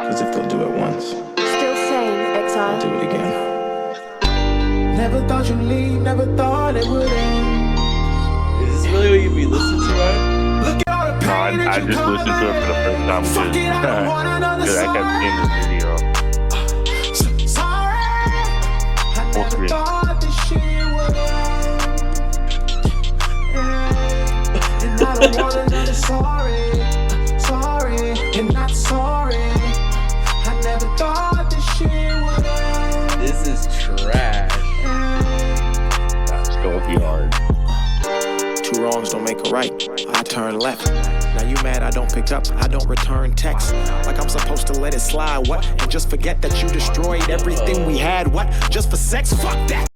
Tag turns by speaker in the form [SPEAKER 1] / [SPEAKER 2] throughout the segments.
[SPEAKER 1] Cause if they'll do it once,
[SPEAKER 2] Still sane,
[SPEAKER 1] I'll do
[SPEAKER 2] exile.
[SPEAKER 1] it again.
[SPEAKER 3] Never thought you'd leave, never thought it would end.
[SPEAKER 4] Is this really what you be listening to, right?
[SPEAKER 3] Look at all the
[SPEAKER 5] No,
[SPEAKER 3] pain
[SPEAKER 5] I
[SPEAKER 3] that you
[SPEAKER 5] just listened to it for the first time
[SPEAKER 3] Fuck it, I don't want another
[SPEAKER 5] because I kept seeing the video.
[SPEAKER 3] Sorry, I never
[SPEAKER 5] screen.
[SPEAKER 3] thought this shit would end. And I don't want another sorry, and not sorry. I never thought this shit would end.
[SPEAKER 4] This is trash.
[SPEAKER 5] That's still hard.
[SPEAKER 6] Two wrongs don't make a right. I turn left. Now you mad I don't pick up, I don't return text. Like I'm supposed to let it slide, what? And just forget that you destroyed everything we had, what? Just for sex? Fuck that!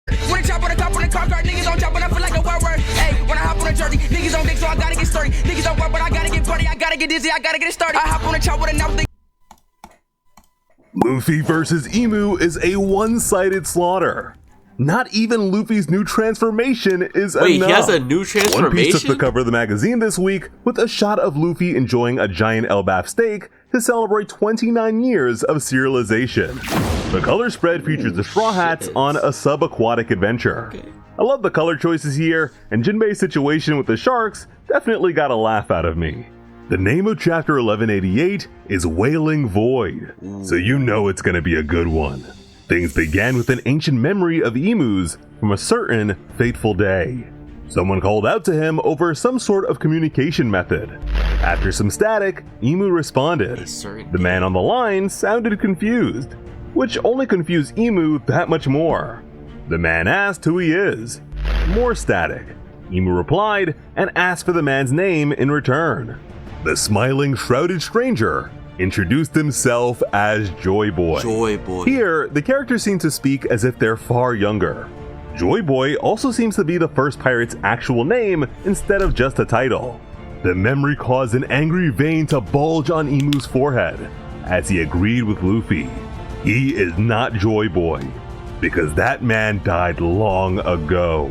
[SPEAKER 7] When I chop on the top on the car, niggas don't chop, but I feel like a word. Hey, when I hop on the jersey, niggas on dick, so I gotta get sturdy. Niggas don't work, but I gotta get buddy, I gotta get dizzy, I gotta get it started. I hop on the chop with a now.
[SPEAKER 8] Luffy vs. Emu is a one-sided slaughter. Not even Luffy's new transformation is enough.
[SPEAKER 4] Wait, he has a new
[SPEAKER 8] One Piece took the
[SPEAKER 4] transformation?
[SPEAKER 8] cover of the magazine this week with a shot of Luffy enjoying a giant Elbaf steak to celebrate 29 years of serialization. The color spread features the Straw Hats on a subaquatic adventure. I love the color choices here, and Jinbei's situation with the sharks definitely got a laugh out of me. The name of chapter 1188 is Wailing Void, so you know it's gonna be a good one. Things began with an ancient memory of emus from a certain fateful day. Someone called out to him over some sort of communication method. After some static, Emu responded. The man on the line sounded confused. which only confused Emu that much more. The man asked who he is. More static. Emu replied and asked for the man's name in return. The smiling, shrouded stranger introduced himself as Joy Boy.
[SPEAKER 4] Joy Boy.
[SPEAKER 8] Here, the characters seem to speak as if they're far younger. Joy Boy also seems to be the first pirate's actual name instead of just a title. The memory caused an angry vein to bulge on Emu's forehead as he agreed with Luffy. He is not Joy Boy, because that man died long ago.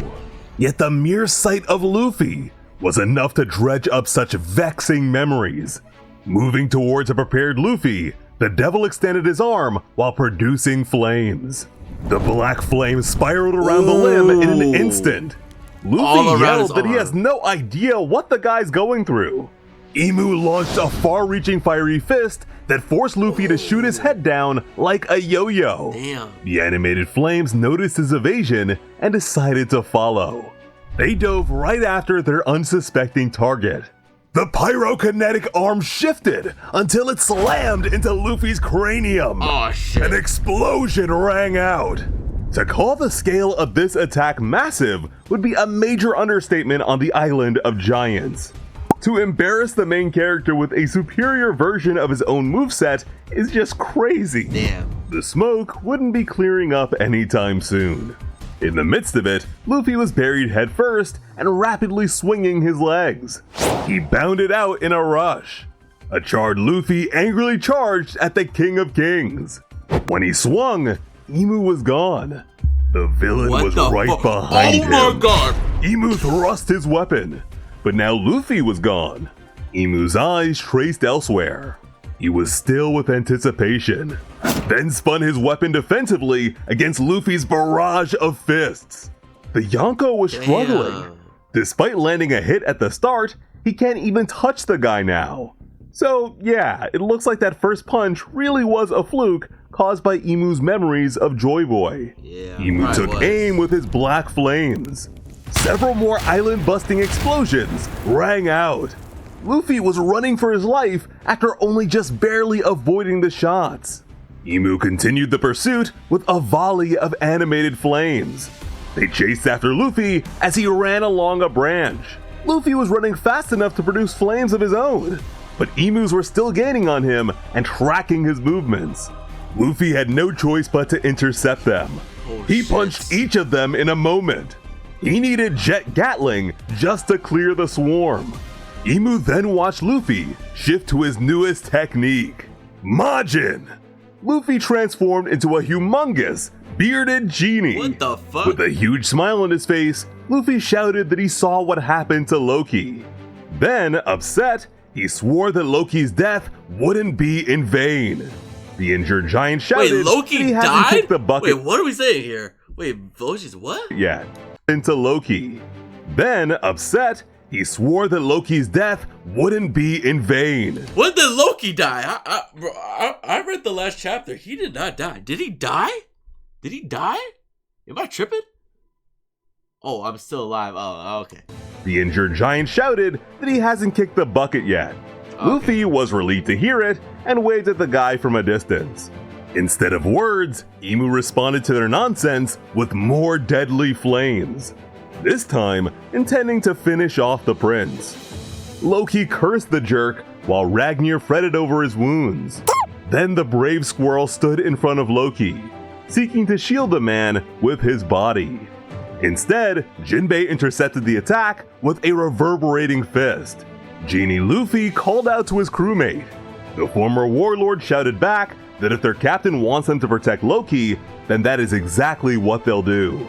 [SPEAKER 8] Yet the mere sight of Luffy was enough to dredge up such vexing memories. Moving towards a prepared Luffy, the devil extended his arm while producing flames. The black flame spiraled around the limb in an instant. Luffy yelled that he has no idea what the guy's going through. Emu launched a far-reaching fiery fist that forced Luffy to shoot his head down like a yo-yo.
[SPEAKER 4] Damn.
[SPEAKER 8] The animated flames noticed his evasion and decided to follow. They dove right after their unsuspecting target. The pyrokinetic arm shifted until it slammed into Luffy's cranium.
[SPEAKER 4] Oh shit.
[SPEAKER 8] An explosion rang out. To call the scale of this attack massive would be a major understatement on the island of giants. To embarrass the main character with a superior version of his own moveset is just crazy.
[SPEAKER 4] Damn.
[SPEAKER 8] The smoke wouldn't be clearing up anytime soon. In the midst of it, Luffy was buried headfirst and rapidly swinging his legs. He bounded out in a rush. A charred Luffy angrily charged at the King of Kings. When he swung, Emu was gone. The villain was right behind him.
[SPEAKER 4] Oh my god!
[SPEAKER 8] Emu thrust his weapon, but now Luffy was gone. Emu's eyes traced elsewhere. He was still with anticipation, then spun his weapon defensively against Luffy's barrage of fists. The Yonko was struggling. Despite landing a hit at the start, he can't even touch the guy now. So yeah, it looks like that first punch really was a fluke caused by Emu's memories of Joy Boy. Emu took aim with his black flames. Several more island-busting explosions rang out. Luffy was running for his life after only just barely avoiding the shots. Emu continued the pursuit with a volley of animated flames. They chased after Luffy as he ran along a branch. Luffy was running fast enough to produce flames of his own, but emus were still gaining on him and tracking his movements. Luffy had no choice but to intercept them. He punched each of them in a moment. He needed Jet Gatling just to clear the swarm. Emu then watched Luffy shift to his newest technique, Majin. Luffy transformed into a humongous, bearded genie.
[SPEAKER 4] What the fuck?
[SPEAKER 8] With a huge smile on his face, Luffy shouted that he saw what happened to Loki. Then, upset, he swore that Loki's death wouldn't be in vain. The injured giant shouted
[SPEAKER 4] Wait, Loki
[SPEAKER 8] that he hasn't
[SPEAKER 4] died?
[SPEAKER 8] kicked the bucket
[SPEAKER 4] Wait, what are we saying here? Wait, Loki's what?
[SPEAKER 8] yet into Loki. Then, upset, he swore that Loki's death wouldn't be in vain.
[SPEAKER 4] When did Loki die? I read the last chapter. He did not die. Did he die? Did he die? Am I tripping? Oh, I'm still alive. Oh, okay.
[SPEAKER 8] The injured giant shouted that he hasn't kicked the bucket yet. Luffy was relieved to hear it and waved at the guy from a distance. Instead of words, Emu responded to their nonsense with more deadly flames, this time intending to finish off the prince. Loki cursed the jerk while Ragnar fretted over his wounds. Then the brave squirrel stood in front of Loki, seeking to shield the man with his body. Instead, Jinbei intercepted the attack with a reverberating fist. Genie Luffy called out to his crewmate. The former warlord shouted back that if their captain wants them to protect Loki, then that is exactly what they'll do.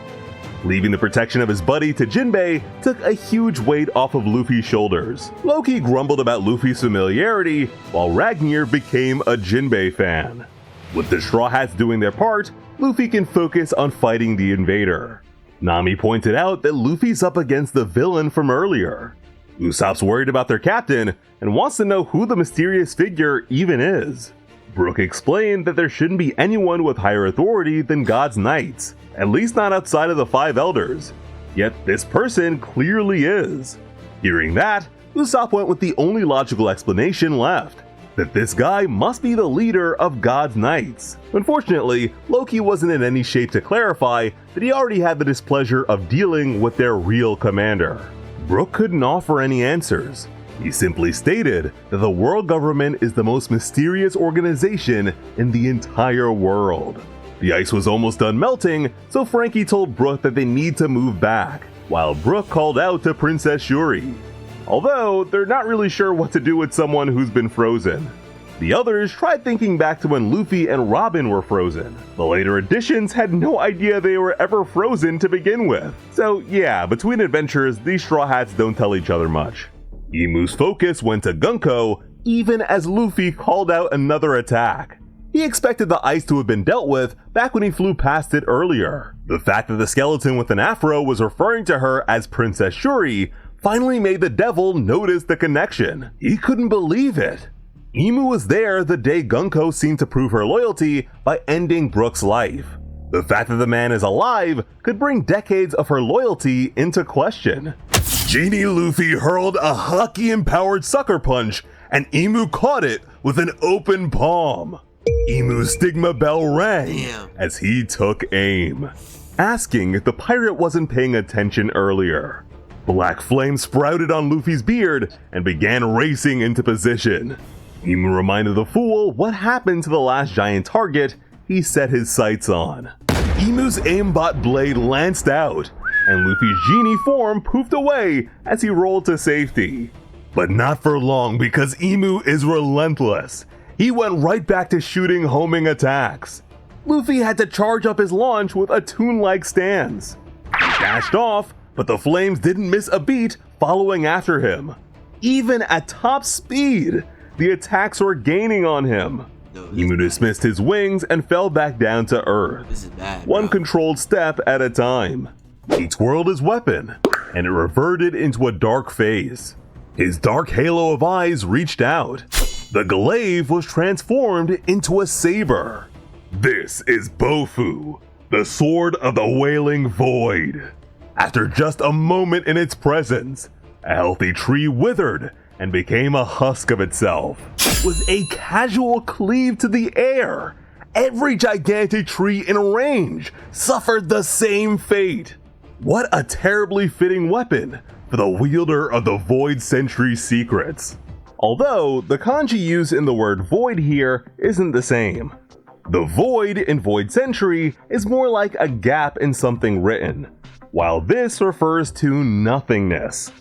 [SPEAKER 8] Leaving the protection of his buddy to Jinbei took a huge weight off of Luffy's shoulders. Loki grumbled about Luffy's familiarity, while Ragnar became a Jinbei fan. With the Straw Hats doing their part, Luffy can focus on fighting the invader. Nami pointed out that Luffy's up against the villain from earlier. Usopp's worried about their captain and wants to know who the mysterious figure even is. Brook explained that there shouldn't be anyone with higher authority than God's Knights, at least not outside of the 5 elders. Yet this person clearly is. Hearing that, Usopp went with the only logical explanation left. that this guy must be the leader of God's Knights. Unfortunately, Loki wasn't in any shape to clarify that he already had the displeasure of dealing with their real commander. Brook couldn't offer any answers. He simply stated that the world government is the most mysterious organization in the entire world. The ice was almost done melting, so Frankie told Brook that they need to move back, while Brook called out to Princess Shuri. Although, they're not really sure what to do with someone who's been frozen. The others tried thinking back to when Luffy and Robin were frozen. The later editions had no idea they were ever frozen to begin with. So yeah, between adventures, these Straw Hats don't tell each other much. Imu's focus went to Gunko, even as Luffy called out another attack. He expected the ice to have been dealt with back when he flew past it earlier. The fact that the skeleton with an afro was referring to her as Princess Shuri finally made the devil notice the connection. He couldn't believe it. Imu was there the day Gunko seemed to prove her loyalty by ending Brook's life. The fact that the man is alive could bring decades of her loyalty into question. Genie Luffy hurled a Haki-empowered sucker punch, and Imu caught it with an open palm. Imu's stigma bell rang as he took aim, asking if the pirate wasn't paying attention earlier. Black flame sprouted on Luffy's beard and began racing into position. Imu reminded the fool what happened to the last giant target he set his sights on. Imu's aimbot blade lanced out, and Luffy's genie form poofed away as he rolled to safety. But not for long, because Imu is relentless. He went right back to shooting homing attacks. Luffy had to charge up his launch with a toon-like stance. He dashed off, but the flames didn't miss a beat following after him. Even at top speed, the attacks were gaining on him. Imu dismissed his wings and fell back down to earth.
[SPEAKER 4] This is bad,
[SPEAKER 8] one controlled step at a time. He twirled his weapon, and it reverted into a dark phase. His dark halo of eyes reached out. The glaive was transformed into a saber. This is Bofu, the sword of the Wailing Void. After just a moment in its presence, a healthy tree withered and became a husk of itself. With a casual cleave to the air, every gigantic tree in range suffered the same fate. What a terribly fitting weapon for the wielder of the Void Sentry's secrets. Although, the kanji used in the word void here isn't the same. The void in Void Sentry is more like a gap in something written, while this refers to nothingness.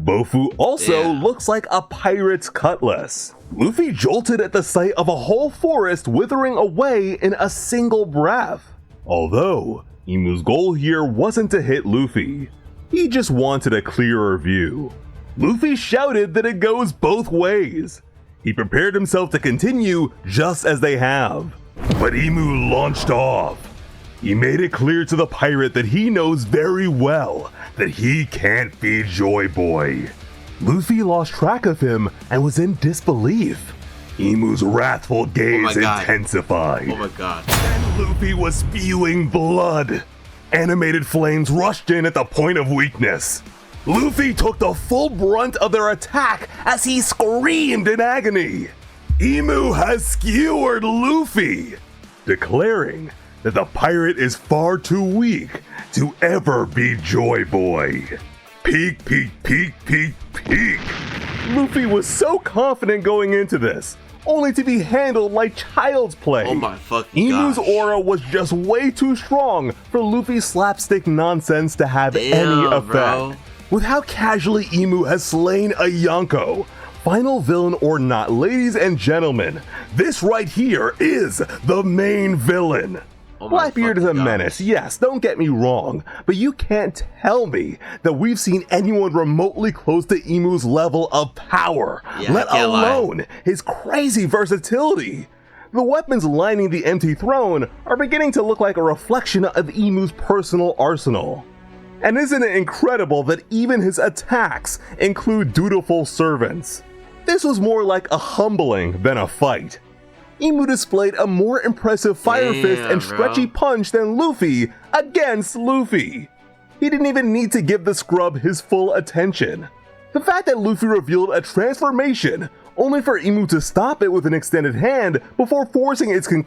[SPEAKER 8] Bofu also looks like a pirate's cutlass. Luffy jolted at the sight of a whole forest withering away in a single breath. Although, Imu's goal here wasn't to hit Luffy. He just wanted a clearer view. Luffy shouted that it goes both ways. He prepared himself to continue just as they have. But Imu launched off. He made it clear to the pirate that he knows very well that he can't be Joy Boy. Luffy lost track of him and was in disbelief. Imu's wrathful gaze intensified.
[SPEAKER 4] Oh my god.
[SPEAKER 8] And Luffy was spewing blood. Animated flames rushed in at the point of weakness. Luffy took the full brunt of their attack as he screamed in agony. Imu has skewered Luffy, declaring that the pirate is far too weak to ever be Joy Boy. Peek, peek, peek, peek, peek. Luffy was so confident going into this, only to be handled like child's play.
[SPEAKER 4] Oh my fucking
[SPEAKER 8] Imu's
[SPEAKER 4] gosh.
[SPEAKER 8] aura was just way too strong for Luffy's slapstick nonsense to have any effect.
[SPEAKER 4] Bro.
[SPEAKER 8] With how casually Imu has slain a Yonko, final villain or not, ladies and gentlemen, this right here is the main villain.
[SPEAKER 4] Oh my
[SPEAKER 8] Blackbeard is a
[SPEAKER 4] fucking
[SPEAKER 8] menace,
[SPEAKER 4] gosh.
[SPEAKER 8] yes, don't get me wrong, but you can't tell me that we've seen anyone remotely close to Imu's level of power,
[SPEAKER 4] Yeah,
[SPEAKER 8] let
[SPEAKER 4] I can't lie.
[SPEAKER 8] alone his crazy versatility. The weapons lining the empty throne are beginning to look like a reflection of Imu's personal arsenal. And isn't it incredible that even his attacks include dutiful servants? This was more like a humbling than a fight. Imu displayed a more impressive fire fist and stretchy punch than Luffy against Luffy. He didn't even need to give the scrub his full attention. The fact that Luffy revealed a transformation only for Imu to stop it with an extended hand before forcing its conclusion